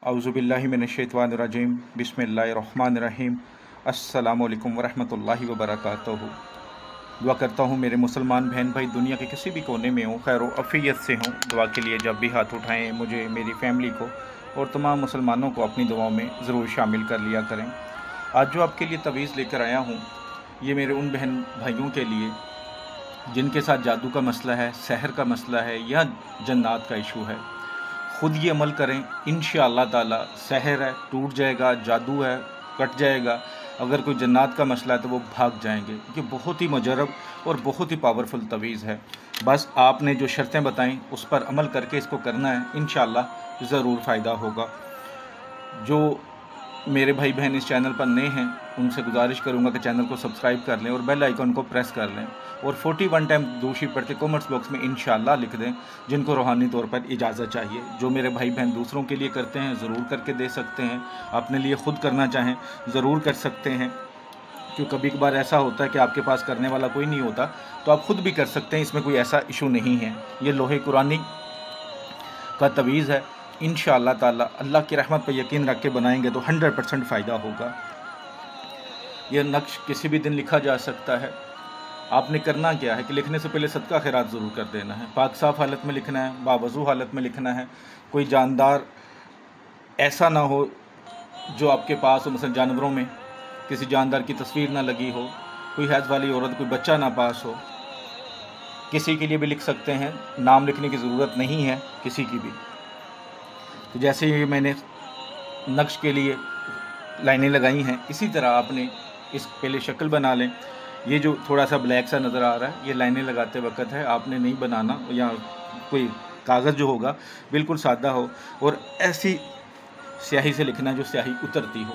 औज़ुबिल्लाहि मिनश्शैतानिर्रजीम बिस्मिल्लाहिर्रहमानिर्रहीम अस्सलामु अलैकुम वरहमतुल्लाहि वबरकातुहू। दुआ करता हूँ मेरे मुसलमान बहन भाई दुनिया के किसी भी कोने में हों, खैर अफ़ियत से हों। दुआ के लिए जब भी हाथ उठाएं मुझे, मेरी फ़ैमिली को और तमाम मुसलमानों को अपनी दुआओं में ज़रूर शामिल कर लिया करें। आज जो आपके लिए तवीज़ लेकर आया हूँ, ये मेरे उन बहन भाइयों के लिए जिनके साथ जादू का मसला है, सहर का मसला है या जन्नात का इशू है। ख़ुद ये अमल करें, इंशाअल्लाह ताला सहर है टूट जाएगा, जादू है कट जाएगा। अगर कोई जन्नात का मसला है तो वो भाग जाएंगे। ये बहुत ही मुजरब और बहुत ही पावरफुल तवीज़ है। बस आपने जो शर्तें बताई उस पर अमल करके इसको करना है, इंशाअल्लाह ज़रूर फ़ायदा होगा। जो मेरे भाई बहन इस चैनल पर नए हैं उनसे गुजारिश करूंगा कि चैनल को सब्सक्राइब कर लें और बेल आइकन को प्रेस कर लें और 41 टाइम दूसरी पढ़ते कमेंट्स बॉक्स में इंशाअल्लाह लिख दें जिनको रूहानी तौर पर इजाज़त चाहिए। जो मेरे भाई बहन दूसरों के लिए करते हैं ज़रूर करके दे सकते हैं, अपने लिए ख़ुद करना चाहें ज़रूर कर सकते हैं, क्योंकि कभी कभार ऐसा होता है कि आपके पास करने वाला कोई नहीं होता, तो आप ख़ुद भी कर सकते हैं। इसमें कोई ऐसा इशू नहीं है। ये लोहे कुरानी का तवीज़ है। इंशाअल्लाह ताला अल्लाह की रहमत पर यकीन रख के बनाएंगे तो 100% फ़ायदा होगा। यह नक्श किसी भी दिन लिखा जा सकता है। आपने करना क्या है कि लिखने से पहले सदका खैरात ज़रूर कर देना है। पाक साफ़ हालत में लिखना है, बावज़ू हालत में लिखना है। कोई जानदार ऐसा ना हो जो आपके पास हो, मसलन जानवरों में किसी जानदार की तस्वीर ना लगी हो, कोई हैज़ वाली औरत, कोई बच्चा ना पास हो। किसी के लिए भी लिख सकते हैं, नाम लिखने की ज़रूरत नहीं है किसी की भी। तो जैसे ही मैंने नक्श के लिए लाइनें लगाई हैं, इसी तरह आपने इस पहले शक्ल बना लें। ये जो थोड़ा सा ब्लैक सा नज़र आ रहा है ये लाइनें लगाते वक्त है, आपने नहीं बनाना। या कोई कागज़ जो होगा बिल्कुल सादा हो और ऐसी स्याही से लिखना जो स्याही उतरती हो,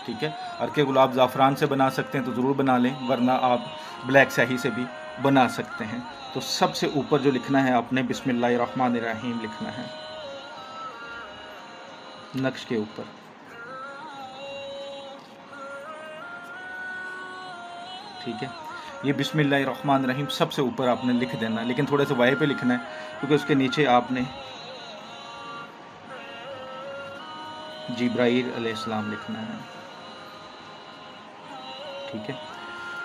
ठीक है। अर्के गुलाब ज़ाफ़रान से बना सकते हैं तो ज़रूर बना लें, वरना आप ब्लैक स्याही से भी बना सकते हैं। तो सबसे ऊपर जो लिखना है आपने बिस्मिल्लाहिर्रहमानिर्रहीम लिखना है नक्श के ऊपर, ठीक है। ये बिस्मिल्लाहिर्रहमानिर्रहीम सबसे ऊपर आपने लिख देना है, लेकिन थोड़े से वाय पे लिखना है क्योंकि उसके नीचे आपने जिब्राईल अलैहिस्सलाम लिखना है, ठीक है।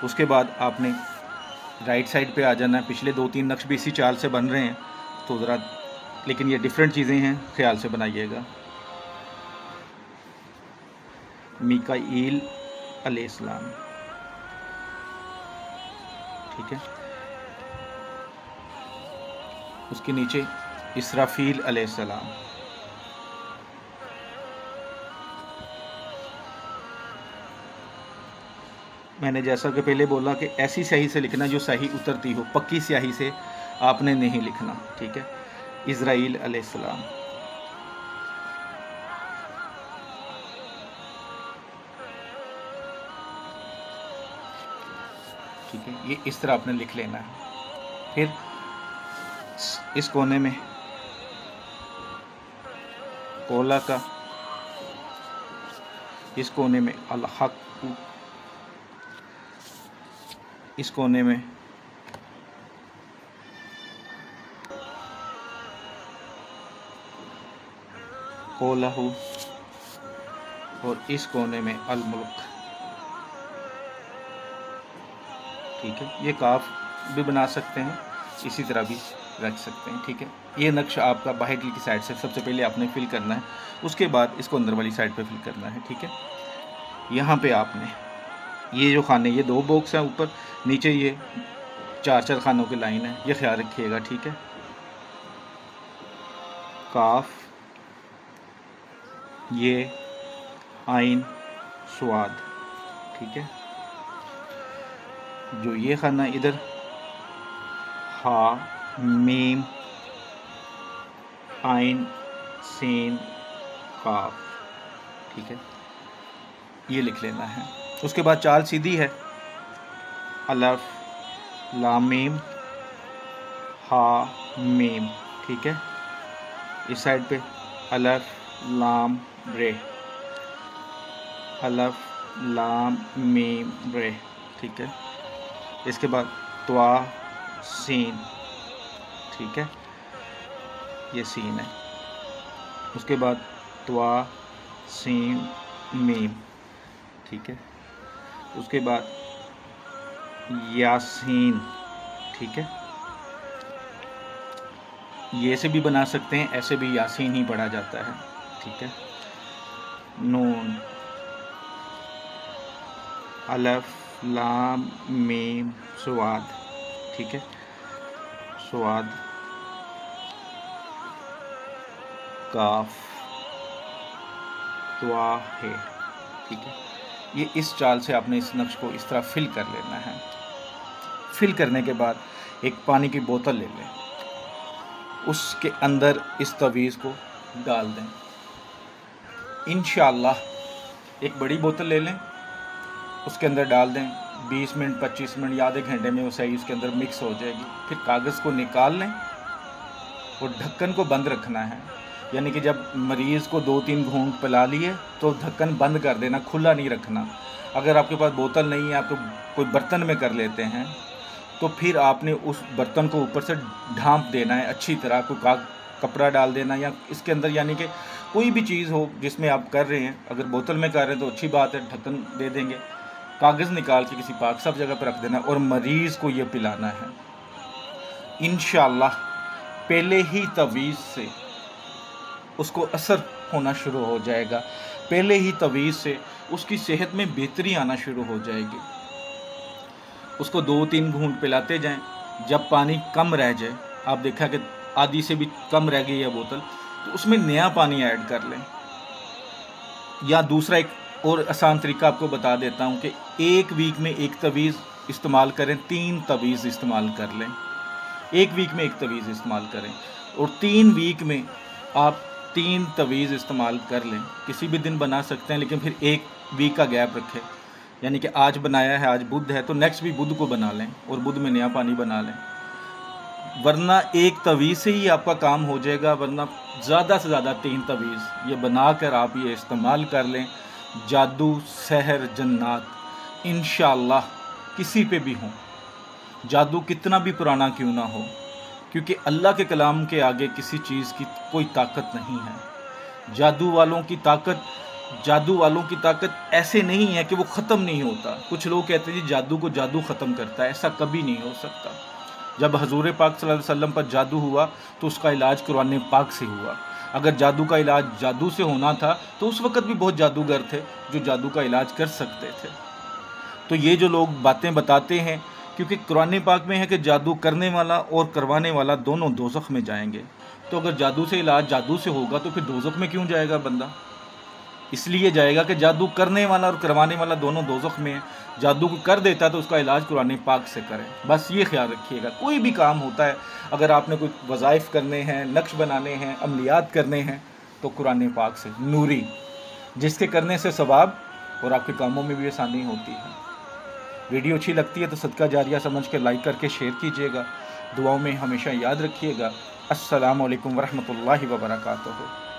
उसके बाद आपने राइट साइड पे आ जाना है। पिछले 2-3 नक्श भी इसी चाल से बन रहे हैं तो ज़रा, लेकिन ये डिफरेंट चीज़ें हैं, ख्याल से बनाइएगा। मिकाईल अलैहिस्सलाम, ठीक है। उसके नीचे इसराफील अलैहिस्सलाम, मैंने जैसा कि पहले बोला कि ऐसी स्याही से लिखना जो स्याही उतरती हो, पक्की स्याही से आपने नहीं लिखना, ठीक है। इज़राइल अलैहिस्सलाम, ठीक है। ये इस तरह आपने लिख लेना है। फिर इस कोने में कोला का, इस कोने में अल हक, इस कोने में कोलहू और इस कोने में अल मुल्क, ठीक है। ये काफ भी बना सकते हैं, इसी तरह भी रख सकते हैं, ठीक है। ये नक्शा आपका बाहर की साइड से सबसे पहले आपने फिल करना है, उसके बाद इसको अंदर वाली साइड पे फिल करना है, ठीक है। यहाँ पे आपने ये जो खाने, ये 2 बॉक्स हैं ऊपर, नीचे ये 4-4 खानों की लाइन है, ये ख्याल रखिएगा, ठीक है। काफ, ये आइन, स्वाद, ठीक है। जो ये खाना इधर हा, मीम, आइन, सीन, काफ, ठीक है। ये लिख लेना है। उसके बाद चाल सीधी है, अलफ लाम मीम हा मीम, ठीक है। इस साइड पे अलफ लाम रे, अलफ लाम मीम रे, ठीक है। इसके बाद त्वा सीन, ठीक है, ये सीन है। उसके बाद त्वा सीन मीम, ठीक है। उसके बाद यासीन, ठीक है। ये से भी बना सकते हैं, ऐसे भी यासीन ही पढ़ा जाता है, ठीक है। नून, अलफ लाम मीम स्वाद, ठीक है। स्वाद, काफ, त्वा है, ठीक है। ये इस चाल से आपने इस नक्श को इस तरह फिल कर लेना है। फिल करने के बाद एक पानी की बोतल ले लें, उसके अंदर इस तवीज़ को डाल दें। इंशाअल्लाह एक बड़ी बोतल ले लें, उसके अंदर डाल दें। 20 मिनट 25 मिनट या आधे घंटे में वो सही उसके अंदर मिक्स हो जाएगी। फिर कागज़ को निकाल लें और ढक्कन को बंद रखना है, यानी कि जब मरीज़ को 2-3 घूंट पिला लिए तो ढक्कन बंद कर देना, खुला नहीं रखना। अगर आपके पास बोतल नहीं है, आप तो कोई बर्तन में कर लेते हैं, तो फिर आपने उस बर्तन को ऊपर से ढांप देना है अच्छी तरह। कोई कपड़ा डाल देना या इसके अंदर, यानी कि कोई भी चीज़ हो जिसमें आप कर रहे हैं। अगर बोतल में कर रहे हैं तो अच्छी बात है, ढक्कन दे देंगे। कागज़ निकाल के किसी पाक साफ जगह पर रख देना और मरीज़ को ये पिलाना है। इंशाअल्लाह पहले ही तवीज़ से उसको असर होना शुरू हो जाएगा, पहले ही तवीज़ से उसकी सेहत में बेहतरी आना शुरू हो जाएगी। उसको 2-3 घूंट पिलाते जाएं। जब पानी कम रह जाए, आप देखा कि आधी से भी कम रह गई है बोतल, तो उसमें नया पानी ऐड कर लें। या दूसरा एक और आसान तरीका आपको बता देता हूं कि 1 वीक में 1 तवीज़ इस्तेमाल करें, 3 तवीज़ इस्तेमाल कर लें। 1 वीक में 1 तवीज़ इस्तेमाल करें और 3 वीक में आप 3 तवीज़ इस्तेमाल कर लें। किसी भी दिन बना सकते हैं, लेकिन फिर 1 वीक का गैप रखें। यानी कि आज बनाया है, आज बुध है, तो नेक्स्ट भी बुध को बना लें और बुध में नया पानी बना लें। वरना 1 तवीज़ से ही आपका काम हो जाएगा, वरना ज़्यादा से ज़्यादा 3 तवीज़ ये बनाकर आप ये इस्तेमाल कर लें। जादू, सहर, जन्नात इंशाअल्लाह किसी पे भी हो, जादू कितना भी पुराना क्यों ना हो, क्योंकि अल्लाह के कलाम के आगे किसी चीज़ की कोई ताकत नहीं है। जादू वालों की ताकत ऐसे नहीं है कि वो ख़त्म नहीं होता। कुछ लोग कहते हैं जी जादू को जादू ख़त्म करता है, ऐसा कभी नहीं हो सकता। जब हजूर पाक सल्लल्लाहु अलैहि वसल्लम पर जादू हुआ तो उसका इलाज कुरान पाक से हुआ। अगर जादू का इलाज जादू से होना था तो उस वक़्त भी बहुत जादूगर थे जो जादू का इलाज कर सकते थे। तो ये जो लोग बातें बताते हैं, क्योंकि कुरान पाक में है कि जादू करने वाला और करवाने वाला दोनों दोज़ख में जाएंगे। तो अगर जादू से इलाज जादू से होगा तो फिर दोज़ख में क्यों जाएगा बंदा? इसलिए जाएगा कि जादू करने वाला और करवाने वाला दोनों दोज़ख में है। जादू को कर देता है तो उसका इलाज कुरान पाक से करें। बस ये ख्याल रखिएगा। कोई भी काम होता है, अगर आपने कोई वज़ाइफ करने हैं, नक्श बनाने हैं, अमलियात करने हैं, तो कुरान पाक से नूरी, जिसके करने से सवाब और आपके कामों में भी आसानी होती है। वीडियो अच्छी लगती है तो सदका जारिया समझ के लाइक करके शेयर कीजिएगा। दुआओं में हमेशा याद रखिएगा। अस्सलामु अलैकुम वरहमतुल्लाहि वबरकातुहू।